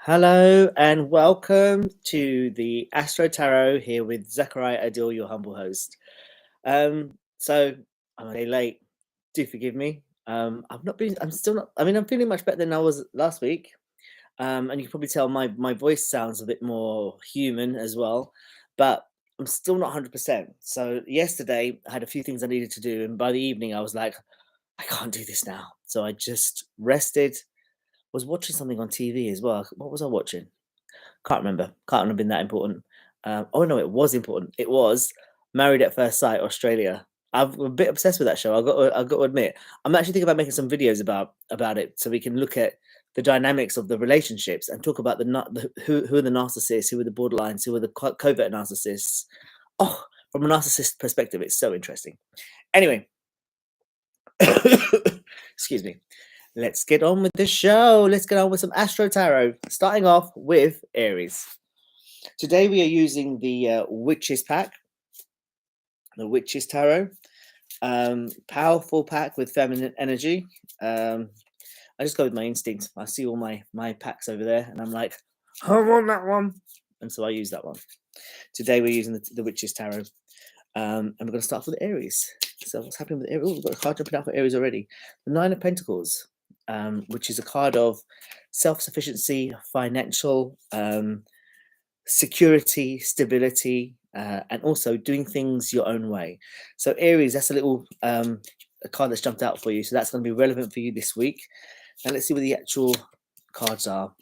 Hello and welcome to the Astro Tarot here with Zachariah Adil, your humble host. So I'm a day late. Do forgive me. I'm still not, I'm feeling much better than I was last week. And you can probably tell my voice sounds a bit more human as well, but I'm still not 100%. So yesterday I had a few things I needed to do. And by the evening I was like, I can't do this now. So I just rested, was watching something on TV as well. What was I watching? Can't remember. Can't have been that important. Oh no, it was important. It was Married at First Sight, Australia. I'm a bit obsessed with that show. I've got to admit. I'm actually thinking about making some videos about it, so we can look at the dynamics of the relationships and talk about who are the narcissists, who are the borderlines, who are the covert narcissists. Oh, from a narcissist perspective, it's so interesting. Anyway, excuse me. Let's get on with the show. Let's get on with some Astro Tarot, starting off with Aries. Today we are using the Witches pack, the Witches Tarot. Powerful pack with feminine energy. I just go with my instinct. I see all my packs over there, and I'm like, I want that one, and so I use that one. Today we're using the Witches Tarot, and we're going to start with Aries. So what's happening with Aries? Oh, we've got a card jumping out for Aries already. The Nine of Pentacles, which is a card of self-sufficiency, financial security, stability, and also doing things your own way. So Aries, that's a little a card that's jumped out for you. So that's going to be relevant for you this week. Now let's see what the actual cards are.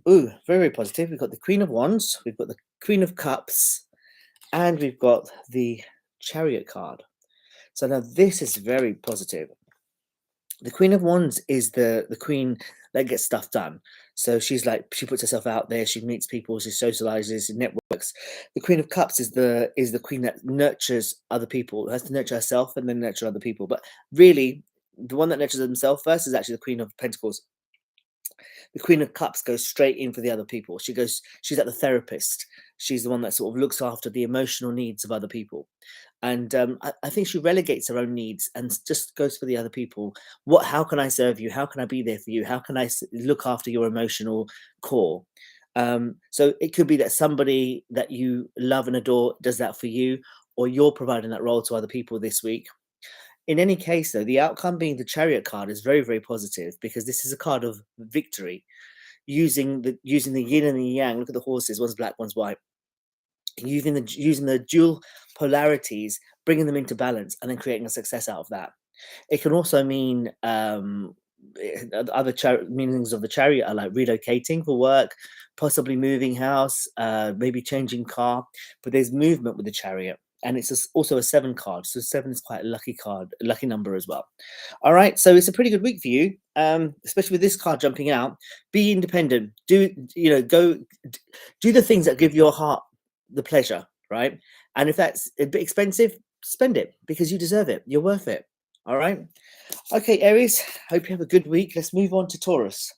Ooh, very, very positive. We've got the Queen of Wands, we've got the Queen of Cups, and we've got the Chariot card. So now this is very positive. The Queen of Wands is the queen that gets stuff done. So she puts herself out there, she meets people, she socializes, she networks. The Queen of Cups is the queen that nurtures other people, has to nurture herself and then nurture other people. But really, the one that nurtures themselves first is actually the Queen of Pentacles. The Queen of Cups goes straight in for the other people. She's like the therapist. She's the one that sort of looks after the emotional needs of other people. And I think she relegates her own needs and just goes for the other people. How can I serve you? How can I be there for you? How can I look after your emotional core? So it could be that somebody that you love and adore does that for you, or you're providing that role to other people this week. In any case, though, the outcome being the Chariot card is very, very positive, because this is a card of victory, using the yin and the yang. Look at the horses; one's black, one's white. Using the dual polarities, bringing them into balance, and then creating a success out of that. It can also mean other meanings of the Chariot are like relocating for work, possibly moving house, maybe changing car. But there's movement with the Chariot. And it's also a 7 card. So 7 is quite a lucky card, a lucky number as well. All right. So it's a pretty good week for you, especially with this card jumping out. Be independent. Do the things that give your heart the pleasure, right? And if that's a bit expensive, spend it, because you deserve it. You're worth it. All right. Okay, Aries. Hope you have a good week. Let's move on to Taurus.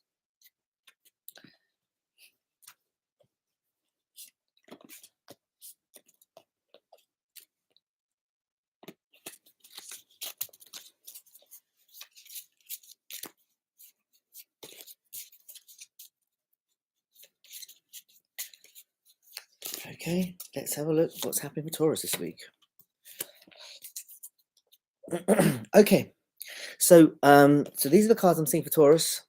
Okay, let's have a look what's happening with Taurus this week. Okay, so these are the cards I'm seeing for Taurus: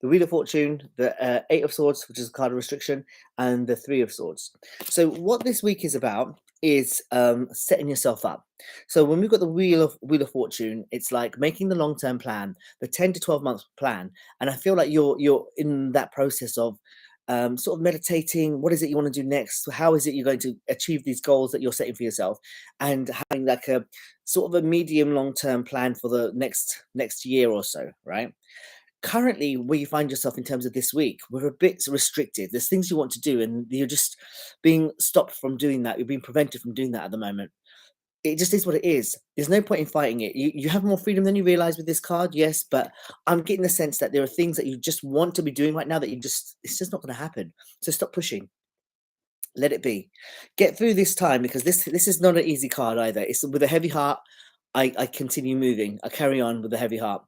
the Wheel of Fortune, the 8 of Swords, which is a card of restriction, and the 3 of Swords. So what this week is about is setting yourself up. So when we've got the Wheel of Fortune, it's like making the long-term plan, the 10 to 12 month plan. And I feel like you're in that process of sort of meditating. What is it you want to do next? How is it you're going to achieve these goals that you're setting for yourself, and having like a sort of a medium long-term plan for the next year or so, right? Currently, where you find yourself in terms of this week, we're a bit restricted. There's things you want to do, and you're just being stopped from doing that. You're being prevented from doing that at the moment. It just is what it is. There's no point in fighting it. You have more freedom than you realize with this card, yes, but I'm getting the sense that there are things that you just want to be doing right now that it's just not going to happen. So stop pushing. Let it be. Get through this time, because this is not an easy card either. It's with a heavy heart. I continue moving. I carry on with a heavy heart.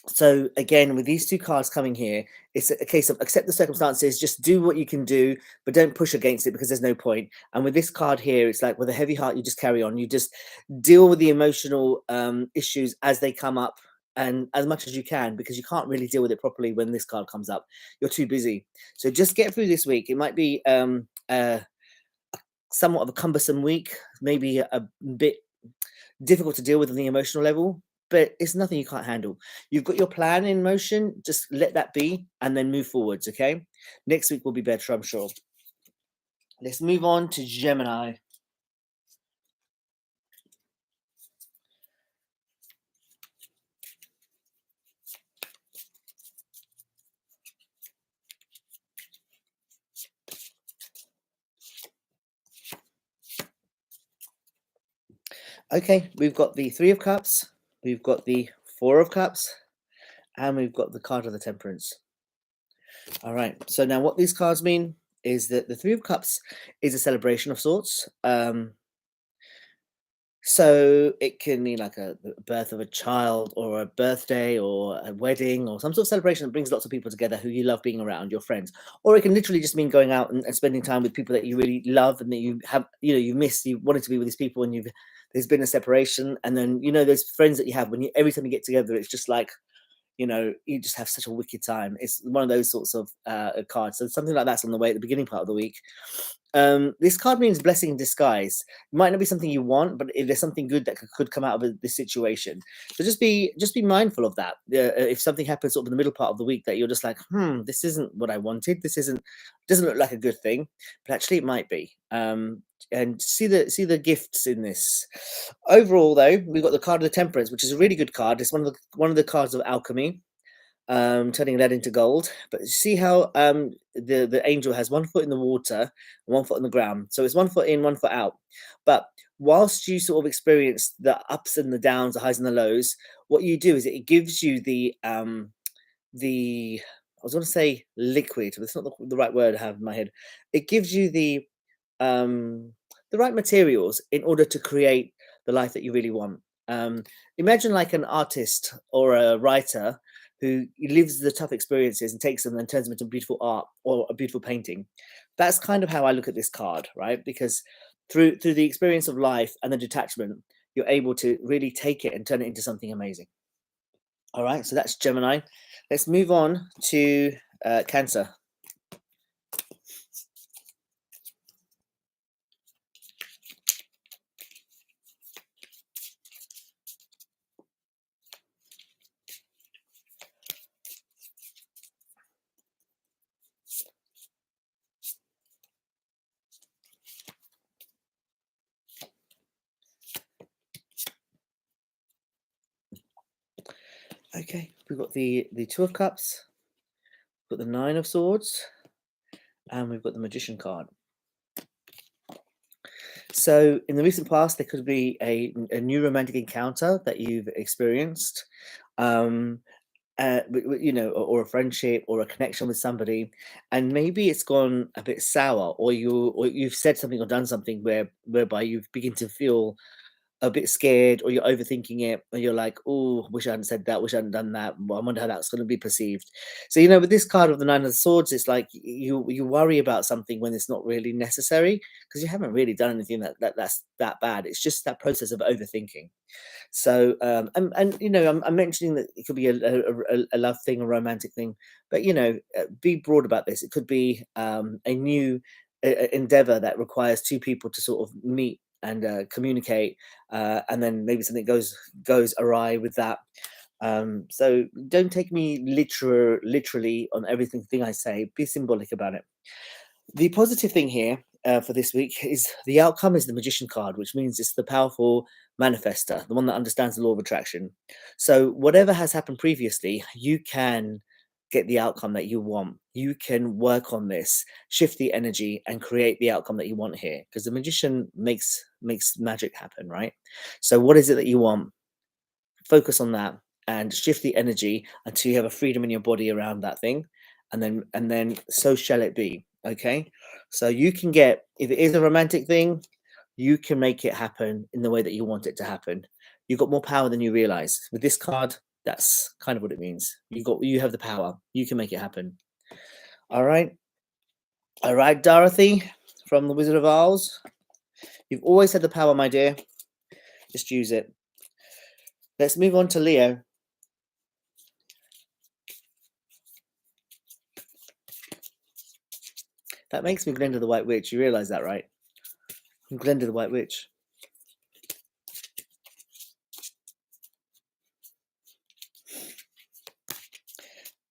So again, with these two cards coming here, it's a case of accept the circumstances, just do what you can do, but don't push against it because there's no point. And with this card here, it's like with a heavy heart, you just carry on. You just deal with the emotional issues as they come up and as much as you can, because you can't really deal with it properly when this card comes up. You're too busy. So just get through this week. It might be somewhat of a cumbersome week, maybe a bit difficult to deal with on the emotional level, but it's nothing you can't handle. You've got your plan in motion, just let that be and then move forwards, okay? Next week will be better, I'm sure. Let's move on to Gemini. Okay, we've got the Three of Cups, we've got the Four of Cups, and we've got the card of the Temperance. All right, so now what these cards mean is that the Three of Cups is a celebration of sorts. So it can mean like the birth of a child or a birthday or a wedding or some sort of celebration that brings lots of people together who you love being around, your friends. Or it can literally just mean going out and spending time with people that you really love and that you have, you miss, you wanted to be with these people and there's been a separation. And then, those friends that you have when every time you get together, it's just like, you just have such a wicked time. It's one of those sorts of cards. So something like that's on the way at the beginning part of the week. This card means blessing in disguise. It might not be something you want, but if there's something good that could come out of this situation, so just be mindful of that. If something happens sort of in the middle part of the week that you're just like, this isn't what I wanted. This doesn't look like a good thing, but actually it might be. And see the gifts in this. Overall, though, we've got the card of the Temperance, which is a really good card. It's one of the cards of alchemy, turning lead into gold. But see how the angel has 1 foot in the water and 1 foot on the ground. So it's 1 foot in, 1 foot out. But whilst you sort of experience the ups and the downs, the highs and the lows, what you do is it gives you the I was going to say liquid, but it's not the right word I have in my head. It gives you the right materials in order to create the life that you really want. Imagine like an artist or a writer who lives the tough experiences and takes them and turns them into beautiful art or a beautiful painting. That's kind of how I look at this card, right? Because through the experience of life and the detachment, you're able to really take it and turn it into something amazing. All right, so that's Gemini. Let's move on to Cancer. Okay, we've got the Two of Cups, we've got the Nine of Swords, and we've got the Magician card. So in the recent past, there could be a new romantic encounter that you've experienced, or a friendship or a connection with somebody, and maybe it's gone a bit sour, or you've said something or done something whereby you begin to feel a bit scared, or you're overthinking it, or you're like, oh, wish I hadn't said that, wish I hadn't done that. Well, I wonder how that's going to be perceived. So, with this card of the Nine of Swords, it's like you worry about something when it's not really necessary, because you haven't really done anything that's that bad. It's just that process of overthinking. So, I'm mentioning that it could be a love thing, a romantic thing, but be broad about this. It could be a new endeavor that requires two people to sort of meet and communicate, and then maybe something goes awry with that. So don't take me literally on everything I say. Be symbolic about it. The positive thing here for this week is the outcome is the Magician card, which means it's the powerful manifester, the one that understands the law of attraction. So whatever has happened previously, you can get the outcome that you want. You can work on this, shift the energy, and create the outcome that you want here. Because the Magician makes magic happen, right? So what is it that you want? Focus on that and shift the energy until you have a freedom in your body around that thing, and then so shall it be. Okay, so you can get, if it is a romantic thing, you can make it happen in the way that you want it to happen. You've got more power than you realize with this card. That's kind of what it means. You have the power. You can make it happen. All right. All right, Dorothy from the Wizard of Oz. You've always had the power, my dear. Just use it. Let's move on to Leo. That makes me Glenda the White Witch. You realize that, right? I'm Glenda the White Witch.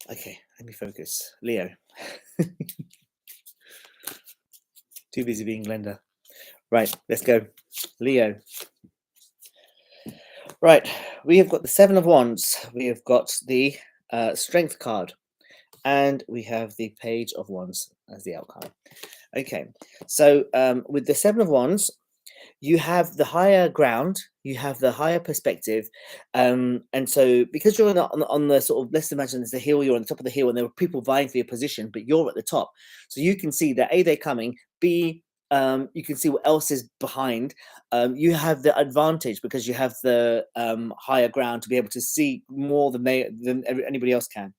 Okay, let me focus. Leo. Too busy being Glenda. Right, let's go. Leo. Right, we have got the Seven of Wands. We have got the Strength card. And we have the Page of Wands as the outcome. Okay, so with the Seven of Wands, you have the higher ground, you have the higher perspective, and so because you're on the sort of, let's imagine there's a hill, you're on the top of the hill, and there are people vying for your position, but you're at the top, so you can see that A, they're coming, B, you can see what else is behind. You have the advantage because you have the higher ground to be able to see more than anybody else can.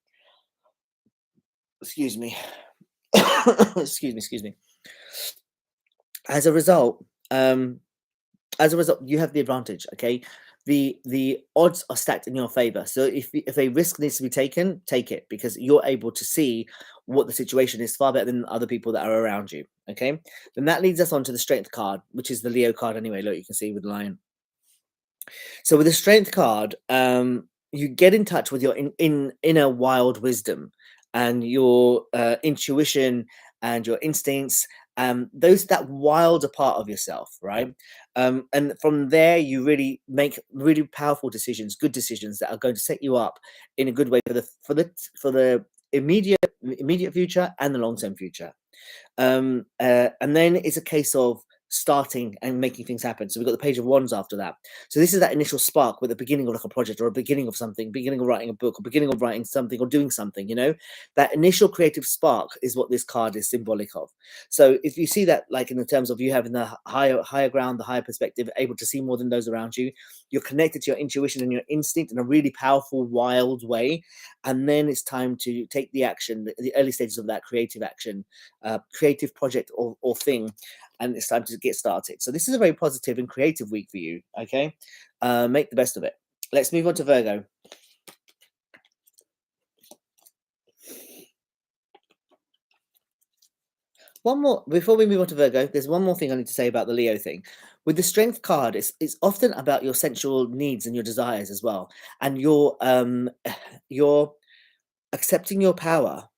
Excuse me. excuse me. As a result, you have the advantage. Okay, the odds are stacked in your favor. So if a risk needs to be taken, take it, because you're able to see what the situation is far better than other people that are around you. Okay, then that leads us on to the Strength card, which is the Leo card anyway. Look, you can see with the lion. So with the Strength card, you get in touch with your inner wild wisdom and your intuition and your instincts, that wilder part of yourself, right? And from there, you really make really powerful decisions, good decisions that are going to set you up in a good way for the immediate future and the long-term future. And then it's a case of starting and making things happen. So we've got the Page of Wands after that. So this is that initial spark with the beginning of like a project or a beginning of something, beginning of writing a book or beginning of writing something or doing something, that initial creative spark is what this card is symbolic of. So if you see that, like in the terms of you having the higher ground, the higher perspective, able to see more than those around you, you're connected to your intuition and your instinct in a really powerful, wild way. And then it's time to take the action, the early stages of that creative action, creative project or thing, and it's time to get started. So this is a very positive and creative week for you. Okay, make the best of it. Let's move on to Virgo. One more before we move on to Virgo. There's one more thing I need to say about the Leo thing. With the Strength card, it's often about your sensual needs and your desires as well, and you're accepting your power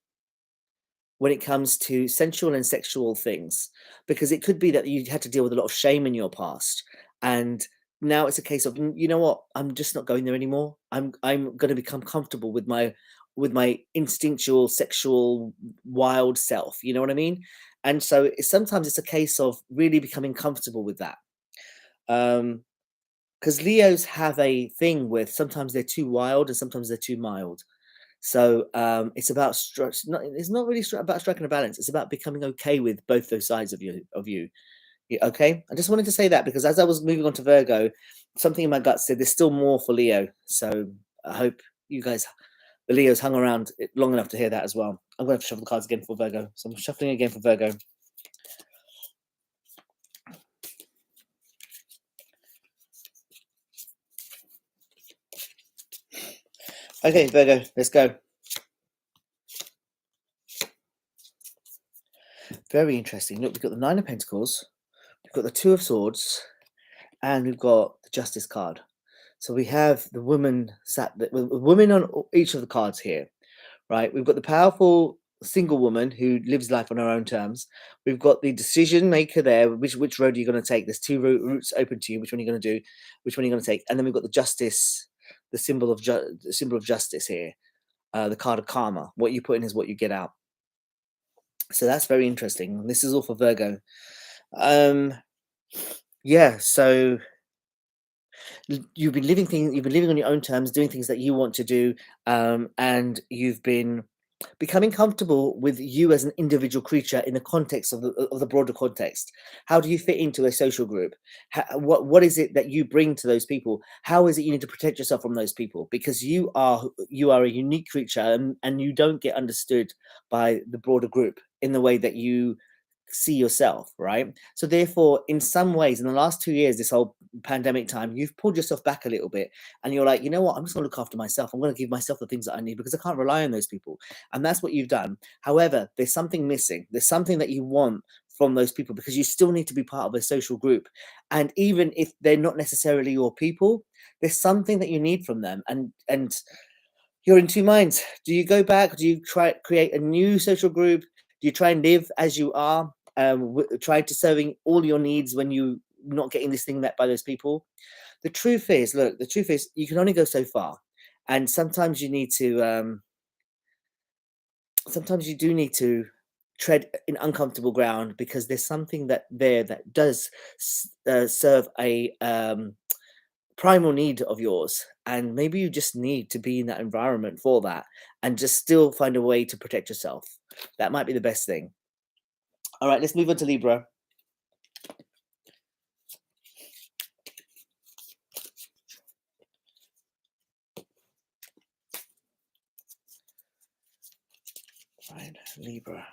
when it comes to sensual and sexual things, because it could be that you had to deal with a lot of shame in your past, and now it's a case of, you know what, I'm just not going there anymore. I'm going to become comfortable with my instinctual sexual wild self, you know what I mean? And so sometimes it's a case of really becoming comfortable with that, because Leos have a thing with sometimes they're too wild and sometimes they're too mild. So it's about it's not really about striking a balance. It's about becoming okay with both those sides of you. Okay, I just wanted to say that because as I was moving on to Virgo, something in my gut said there's still more for Leo. So I hope you guys, the Leos, hung around long enough to hear that as well. I'm going to shuffle the cards again for Virgo. So I'm shuffling again for Virgo. Okay, Virgo, let's go. Very interesting. Look, we've got the Nine of Pentacles, we've got the Two of Swords, and we've got the Justice card. So we have the woman women on each of the cards here, right? We've got the powerful single woman who lives life on her own terms. We've got the decision maker there. Which road are you going to take? There's two routes open to you. Which one are you going to do? Which one are you going to take? And then we've got the Justice, the symbol of justice here, the card of karma. What you put in is what you get out. So that's very interesting. This is all for Virgo. Yeah. So you've been living on your own terms, doing things that you want to do, and you've been becoming comfortable with you as an individual creature in the context of the broader context. How do you fit into a social group? What is it that you bring to those people? How is it you need to protect yourself from those people? Because you are a unique creature, and you don't get understood by the broader group in the way that you see yourself, right? So therefore, in some ways, in the last 2 years, this whole pandemic time, you've pulled yourself back a little bit, and you're like, you know what, I'm just going to look after myself. I'm going to give myself the things that I need, because I can't rely on those people. And that's what you've done. However, there's something missing. There's something that you want from those people, because you still need to be part of a social group. And even if they're not necessarily your people, there's something that you need from them. And you're in two minds. Do you go back? Do you try create a new social group? Do you try and live as you are? Try to serving all your needs when you not getting this thing met by those people. The truth is, look, the truth is, you can only go so far, and sometimes you need to. Sometimes you do need to tread in uncomfortable ground, because there's something that does serve a primal need of yours, and maybe you just need to be in that environment for that, and just still find a way to protect yourself. That might be the best thing. All right, let's move on to Libra. Right, Libra.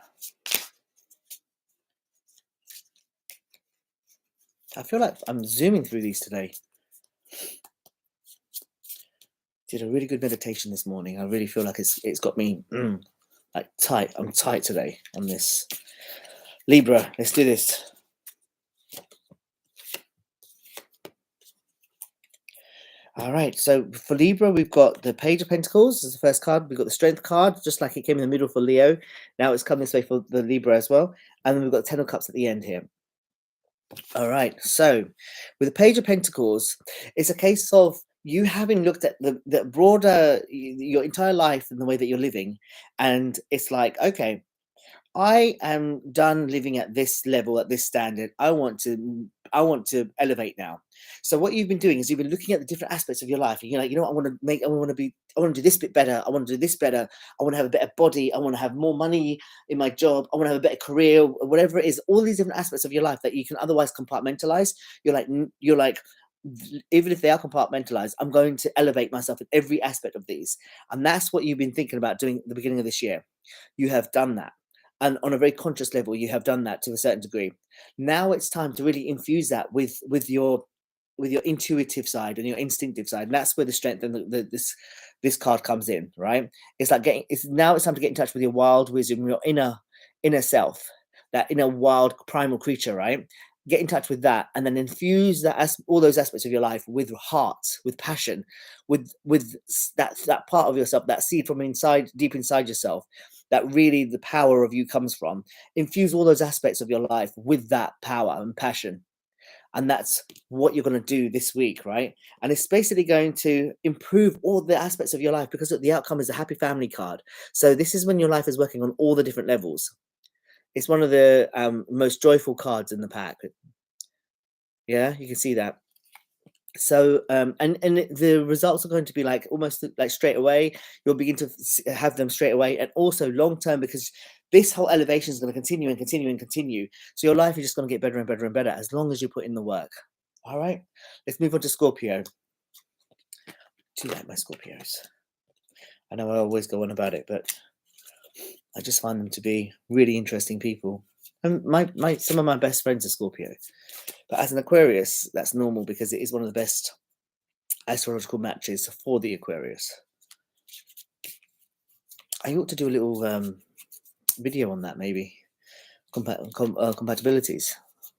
I feel like I'm zooming through these today. Did a really good meditation this morning. I really feel like it's got me like tight. I'm tight today on this. Libra, let's do this. All right, so for Libra, we've got the Page of Pentacles as the first card. We've got the Strength card, just like it came in the middle for Leo. Now it's come this way for the Libra as well. And then we've got the Ten of Cups at the end here. All right, so with the Page of Pentacles, it's a case of you having looked at the broader, your entire life and the way that you're living. And it's like, okay, I am done living at this level, at this standard. I want to elevate now. So what you've been doing is you've been looking at the different aspects of your life, and you're like, you know what, I want to do this bit better. I want to do this better. I want to have a better body. I want to have more money in my job. I want to have a better career, whatever it is. All these different aspects of your life that you can otherwise compartmentalize. You're like, even if they are compartmentalized, I'm going to elevate myself in every aspect of these. And that's what you've been thinking about doing at the beginning of this year. You have done that. And on a very conscious level, you have done that to a certain degree. Now it's time to really infuse that with your intuitive side and your instinctive side. And that's where the strength and this card comes in, right? It's like it's time to get in touch with your wild wisdom, your inner self, that inner wild primal creature, right? Get in touch with that, and then infuse that as all those aspects of your life with heart, with passion, with that part of yourself, that seed from inside, deep inside yourself, that really the power of you comes from. Infuse all those aspects of your life with that power and passion. And that's what you're going to do this week, right? And it's basically going to improve all the aspects of your life, because the outcome is a happy family card. So this is when your life is working on all the different levels. It's one of the most joyful cards in the pack. Yeah, you can see that. So and the results are going to be like almost like straight away. You'll begin to have them straight away, and also long term, because this whole elevation is going to continue and continue and continue. So your life is just going to get better and better and better as long as you put in the work. All right, let's move on to Scorpio. Do you like my Scorpios? I know I always go on about it, but I just find them to be really interesting people. And some of my best friends are Scorpio. But as an Aquarius, that's normal, because it is one of the best astrological matches for the Aquarius. I ought to do a little video on that, maybe compatibilities.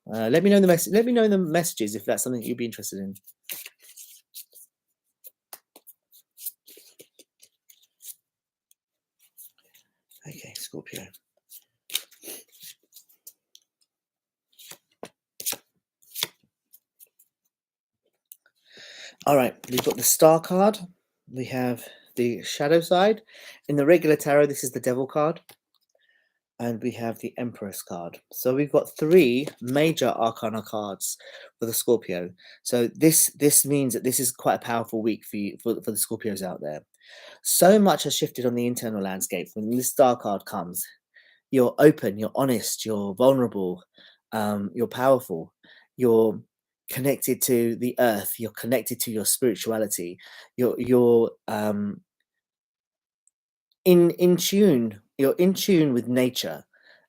Let me know Let me know in the messages if that's something you'd be interested in. Okay, Scorpio. All right, we've got the Star card. We have the Shadow side. In the regular tarot, this is the Devil card. And we have the Empress card. So we've got 3 major arcana cards for the Scorpio. So this means that this is quite a powerful week for you, for the Scorpios out there. So much has shifted on the internal landscape. When this star card comes, you're open, you're honest, you're vulnerable, you're powerful, you're connected to the earth, you're connected to your spirituality, you're in tune, you're in tune with nature,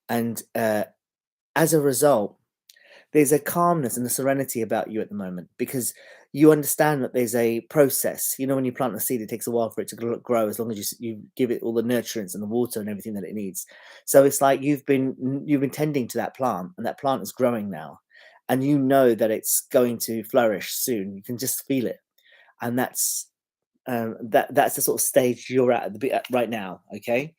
and as a result, there's a calmness and a serenity about you at the moment because you understand that there's a process. You know, when you plant a seed, it takes a while for it to grow, as long as you give it all the nutrients and the water and everything that it needs. So it's like you've been tending to that plant, and that plant is growing now, and you know that it's going to flourish soon. You can just feel it, and that's the sort of stage you're at right now. Okay.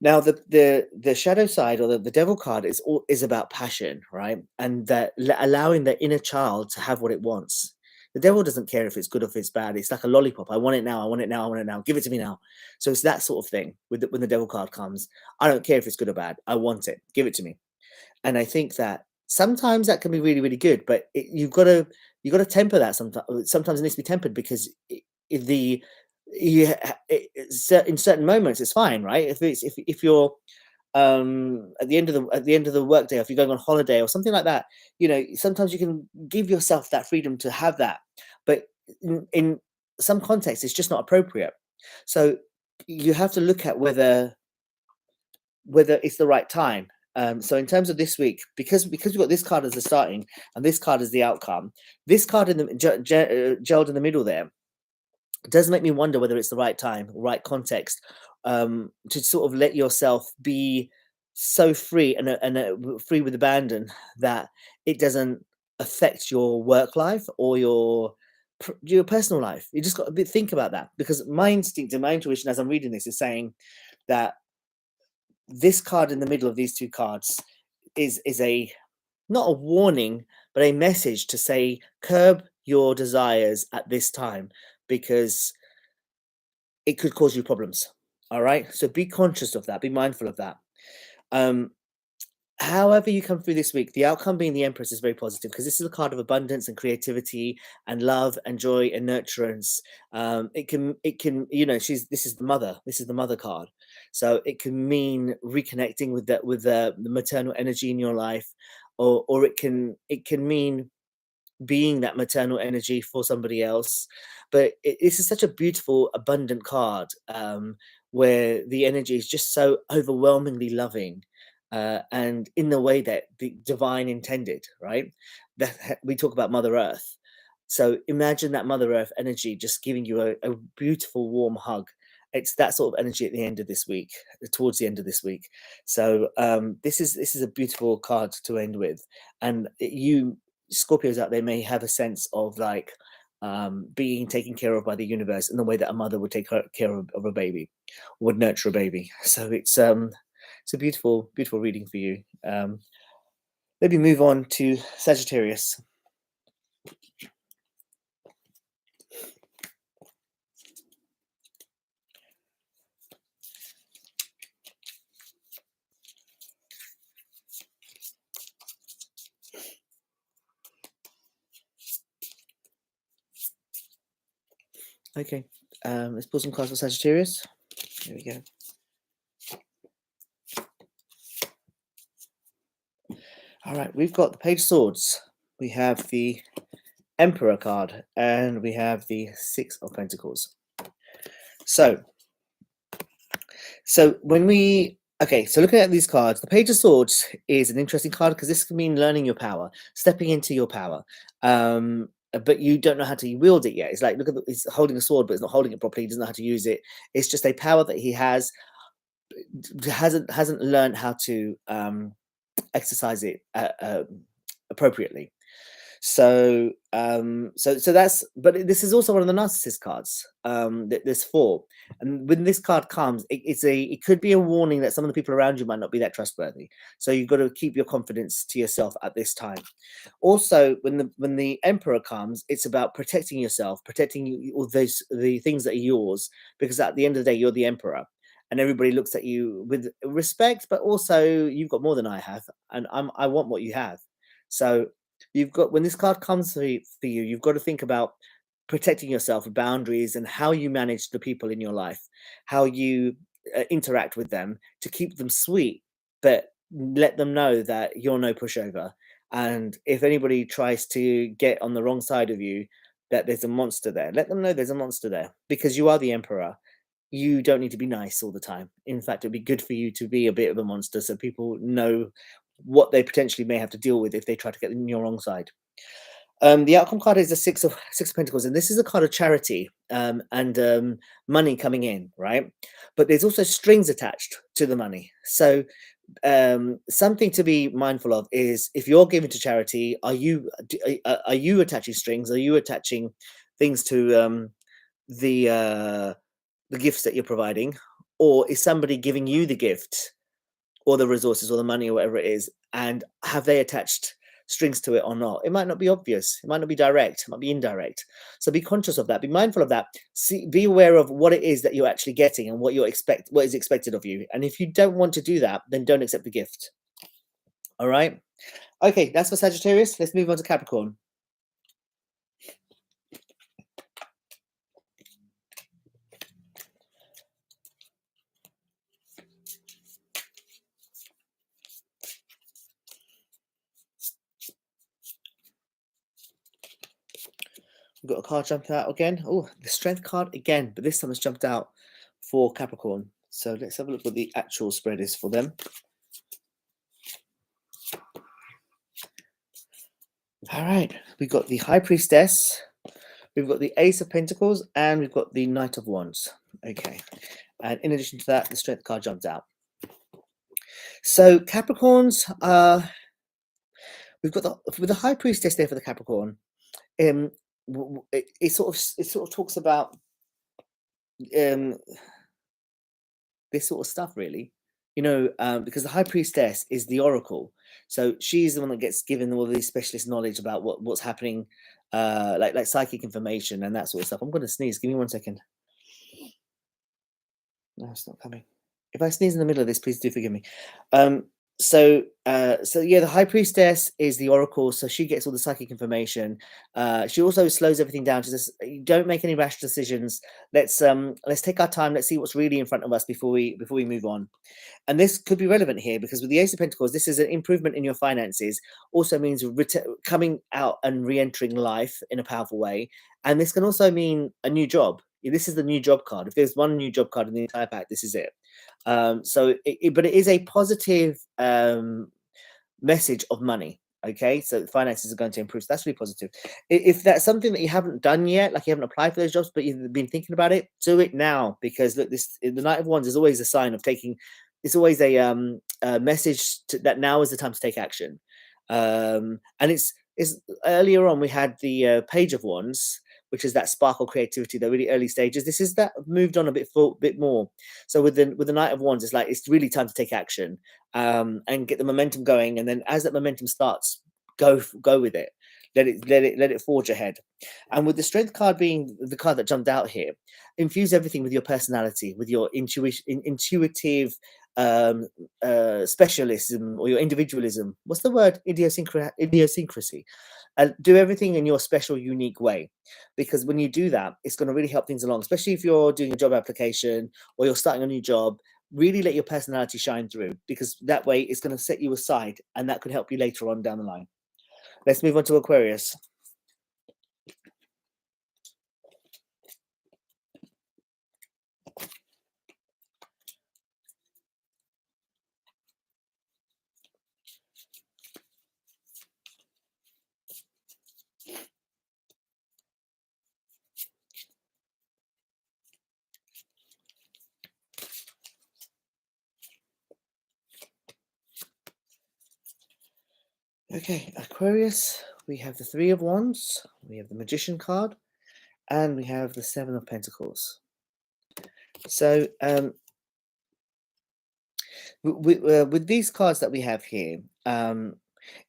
Now, the shadow side, or the devil card, is about passion, right? And that allowing the inner child to have what it wants. The devil doesn't care if it's good or if it's bad. It's like a lollipop. I want it now. I want it now. I want it now. Give it to me now. So it's that sort of thing when the devil card comes. I don't care if it's good or bad. I want it. Give it to me. And I think that sometimes that can be really, really good, but you've got to temper that. Sometimes it needs to be tempered because the in certain moments it's fine, right? If you're at the end of the workday, if you're going on holiday or something like that, sometimes you can give yourself that freedom to have that, but in some contexts it's just not appropriate. So you have to look at whether it's the right time. So in terms of this week, because we've got this card as the starting and this card as the outcome, this card in the gelled in the middle there, it does make me wonder whether it's the right time, right context, to sort of let yourself be so free and free with abandon that it doesn't affect your work life or your personal life. You just got to think about that, because my instinct and my intuition as I'm reading this is saying that this card in the middle of these two cards is a not a warning, but a message to say curb your desires at this time, because it could cause you problems. All right. So be conscious of that. Be mindful of that. Um, However you come through this week, the outcome being the Empress is very positive, because this is a card of abundance and creativity and love and joy and nurturance. It can this is the mother. This is the mother card, so it can mean reconnecting with the maternal energy in your life, or it can mean being that maternal energy for somebody else. But this is such a beautiful, abundant card, where the energy is just so overwhelmingly loving, and in the way that the divine intended, right? We talk about Mother Earth. So imagine that Mother Earth energy just giving you a beautiful, warm hug. It's that sort of energy at the end of this week, towards the end of this week. So this is a beautiful card to end with, and you Scorpios out there may have a sense of like being taken care of by the universe in the way that a mother would take care of a baby, would nurture a baby. So it's a beautiful, beautiful reading for you. Maybe move on to Sagittarius. Okay, let's pull some cards for Sagittarius. There we go. All right, we've got the Page of Swords. We have the Emperor card, and we have the Six of Pentacles. So looking at these cards, the Page of Swords is an interesting card because this can mean learning your power, stepping into your power. But you don't know how to wield it yet. It's like, he's holding a sword, but he's not holding it properly. He doesn't know how to use it. It's just a power that he hasn't learned how to exercise it appropriately. So that's, but this is also one of the narcissist cards. There's four, and when this card comes, it could be a warning that some of the people around you might not be that trustworthy. So you've got to keep your confidence to yourself at this time. Also, when the Emperor comes, it's about protecting yourself, protecting all the things that are yours, because at the end of the day, you're the Emperor. And everybody looks at you with respect, but also you've got more than I have, and I want what you have. So you've got, when this card comes for you, you've got to think about protecting yourself with boundaries and how you manage the people in your life, how you interact with them to keep them sweet, but let them know that you're no pushover. And if anybody tries to get on the wrong side of you, that there's a monster there, let them know there's a monster there, because you are the emperor. You don't need to be nice all the time. In fact, it'd be good for you to be a bit of a monster so people know what they potentially may have to deal with if they try to get on your wrong side. The outcome card is the Six of Pentacles, and this is a card of charity and money coming in, right? But there's also strings attached to the money. So something to be mindful of is, if you're giving to charity, are you attaching strings? Are you attaching things to the gifts that you're providing, or is somebody giving you the gift or the resources or the money or whatever it is, and have they attached strings to it or not? It might not be obvious, it might not be direct, it might be indirect. So be conscious of that, be mindful of that. Be aware of what it is that you're actually getting and what is expected of you. And if you don't want to do that, then don't accept the gift. All right, okay, that's for Sagittarius. Let's move on to Capricorn. We've got a card jumped out again. Oh, the Strength card again, but this time it's jumped out for Capricorn. So let's have a look what the actual spread is for them. All right, we've got the High Priestess, we've got the Ace of Pentacles, and we've got the Knight of Wands. Okay, and in addition to that, the Strength card jumped out. So Capricorns, we've got with the High Priestess there for the Capricorn. It sort of talks about this sort of stuff, really, you know, because the High Priestess is the oracle, so she's the one that gets given all these specialist knowledge about what's happening, like psychic information and that sort of stuff. I'm going to sneeze. Give me 1 second. No, it's not coming. If I sneeze in the middle of this, please do forgive me. So yeah, the High Priestess is the oracle, so she gets all the psychic information. She also slows everything down. She says, "Don't make any rash decisions. Let's take our time. Let's see what's really in front of us before we move on." And this could be relevant here because with the Ace of Pentacles, this is an improvement in your finances. Also means coming out and re-entering life in a powerful way. And this can also mean a new job. This is the new job card. If there's one new job card in the entire pack, this is it. But it is a positive message of money. Okay, so finances are going to improve. So that's really positive. If that's something that you haven't done yet, like you haven't applied for those jobs, but you've been thinking about it, do it now, because look, the Knight of Wands is always a sign of taking. It's always a message that now is the time to take action. And it's earlier on we had the Page of Wands, which is that sparkle creativity, the really early stages. This is that moved on a bit more. So with the Knight of Wands, it's like it's really time to take action and get the momentum going. And then as that momentum starts, go with it. Let it forge ahead. And with the Strength card being the card that jumped out here, infuse everything with your personality, with your intuitive specialism or your individualism. What's the word? Idiosyncrasy. Do everything in your special, unique way, because when you do that, it's going to really help things along, especially if you're doing a job application or you're starting a new job. Really let your personality shine through, because that way it's going to set you aside, and that could help you later on down the line. Let's move on to Aquarius. Okay, Aquarius, we have the Three of Wands, we have the Magician card, and we have the Seven of Pentacles. So with these cards that we have here,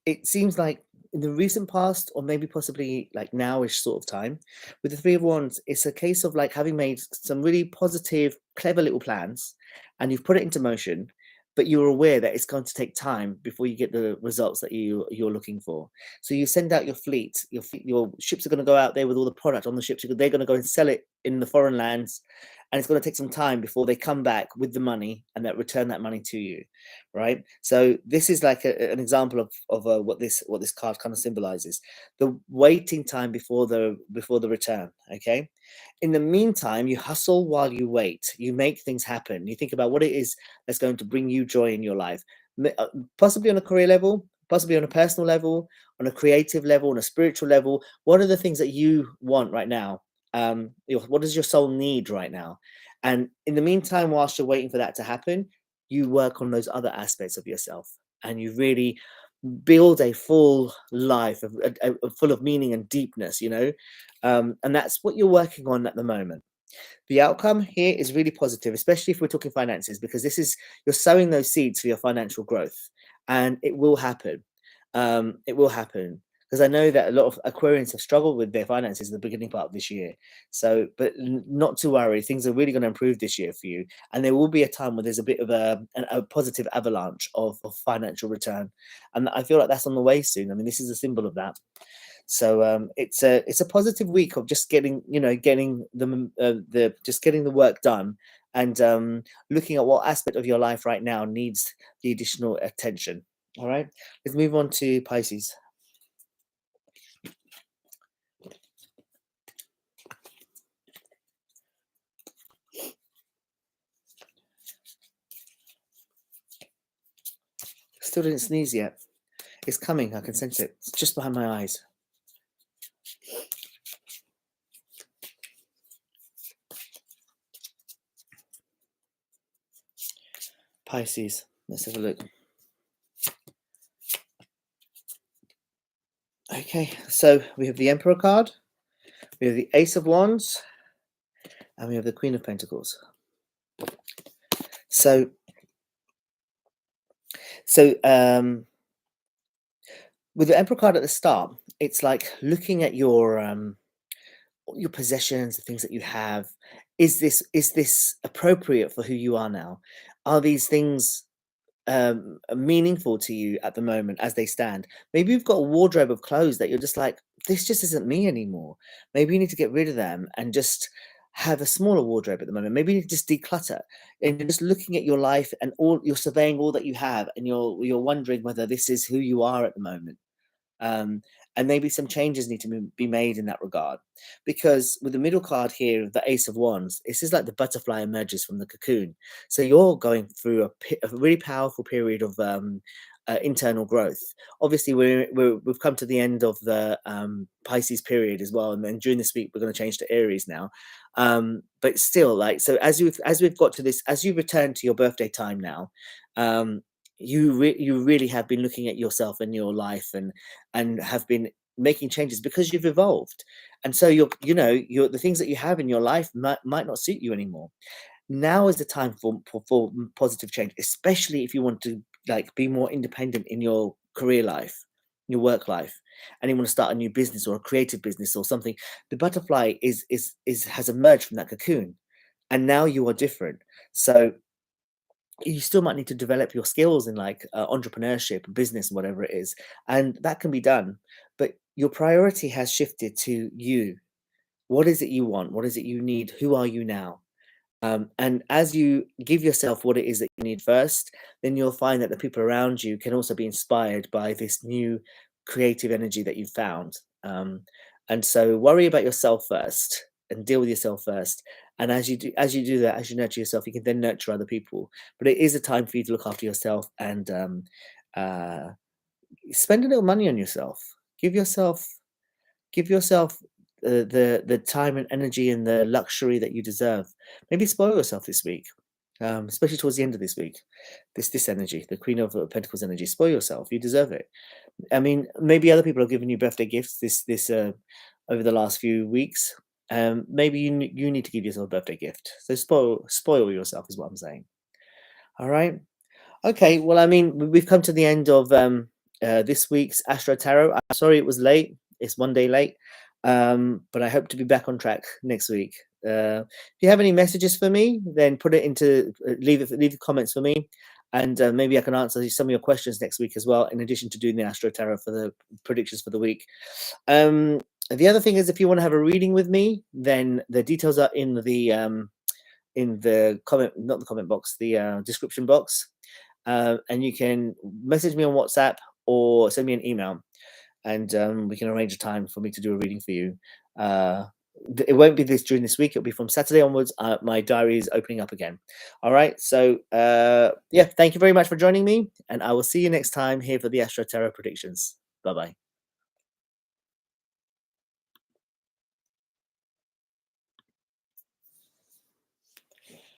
it seems like in the recent past, or maybe possibly like nowish sort of time, with the Three of Wands, it's a case of like having made some really positive, clever little plans, and you've put it into motion. but you're aware that it's going to take time before you get the results that you're looking for. So you send out your fleet. Your ships are going to go out there with all the product on the ships. They're going to go and sell it in the foreign lands, and it's going to take some time before they come back with the money and that return that money to you, right? So this is like an example of what this card kind of symbolizes: the waiting time before the return. Okay. In the meantime, you hustle while you wait. You make things happen. You think about what it is that's going to bring you joy in your life, possibly on a career level, possibly on a personal level, on a creative level, on a spiritual level. What are the things that you want right now? What does your soul need right now? And in the meantime, whilst you're waiting for that to happen, you work on those other aspects of yourself, and you really build a full life full of meaning and deepness, and that's what you're working on at the moment. The outcome here is really positive, especially if we're talking finances, because you're sowing those seeds for your financial growth, and it will happen. It will happen, because I know that a lot of Aquarians have struggled with their finances in the beginning part of this year. So, but not to worry, things are really going to improve this year for you, and there will be a time where there's a bit of a positive avalanche of financial return, and I feel like that's on the way soon. I mean, this is a symbol of that. So it's a positive week of just getting the work done, and looking at what aspect of your life right now needs the additional attention. All right, let's move on to Pisces. Still didn't sneeze yet. It's coming. I can sense it. It's just behind my eyes. Pisces. Let's have a look. Okay, so we have the Emperor card, we have the Ace of Wands, and we have the Queen of Pentacles. So with the Emperor card at the start, it's like looking at your possessions, the things that you have. Is this appropriate for who you are now? Are these things meaningful to you at the moment as they stand? Maybe you've got a wardrobe of clothes that you're just like, this just isn't me anymore. Maybe you need to get rid of them and just have a smaller wardrobe at the moment. Maybe you need to just declutter, and you're just looking at your life and you're surveying all that you have, and you're wondering whether this is who you are at the moment. And maybe some changes need to be made in that regard, because with the middle card here, the Ace of Wands, this is like the butterfly emerges from the cocoon. So you're going through a really powerful period of internal growth. Obviously, we've come to the end of the Pisces period as well, and then during this week we're going to change to Aries now. But still, like, so as we've got to this, as you return to your birthday time now, you really have been looking at yourself and your life, and have been making changes because you've evolved, and so the things that you have in your life might not suit you anymore. Now is the time for positive change, especially if you want to like be more independent in your career life, your work life, and you want to start a new business or a creative business or something. The butterfly has emerged from that cocoon, and now you are different. So you still might need to develop your skills in like entrepreneurship, business, whatever it is, and that can be done. But your priority has shifted to you. What is it you want? What is it you need? Who are you now? And as you give yourself what it is that you need first, then you'll find that the people around you can also be inspired by this new creative energy that you've found. And so worry about yourself first and deal with yourself first. And as you do that, as you nurture yourself, you can then nurture other people. But it is a time for you to look after yourself and spend a little money on yourself. Give yourself the time and energy and the luxury that you deserve. Maybe spoil yourself this week, especially towards the end of this week. This energy, the Queen of Pentacles energy, spoil yourself. You deserve it. I mean, maybe other people have given you birthday gifts this over the last few weeks. Maybe you need to give yourself a birthday gift. So spoil yourself is what I'm saying. All right. Okay. Well, I mean, we've come to the end of this week's Astro Tarot. I'm sorry it was late. It's one day late. But I hope to be back on track next week. If you have any messages for me, then put it into leave comments for me. and maybe I can answer some of your questions next week as well, in addition to doing the Astro Tarot for the predictions for the week. The other thing is, if you want to have a reading with me, then the details are in the comment, not the comment box, the description box, and you can message me on WhatsApp or send me an email, and we can arrange a time for me to do a reading for you. It won't be during this week. It'll be from Saturday onwards. My diary is opening up again. All right. So yeah, thank you very much for joining me, and I will see you next time here for the Astro Tarot predictions. Bye bye.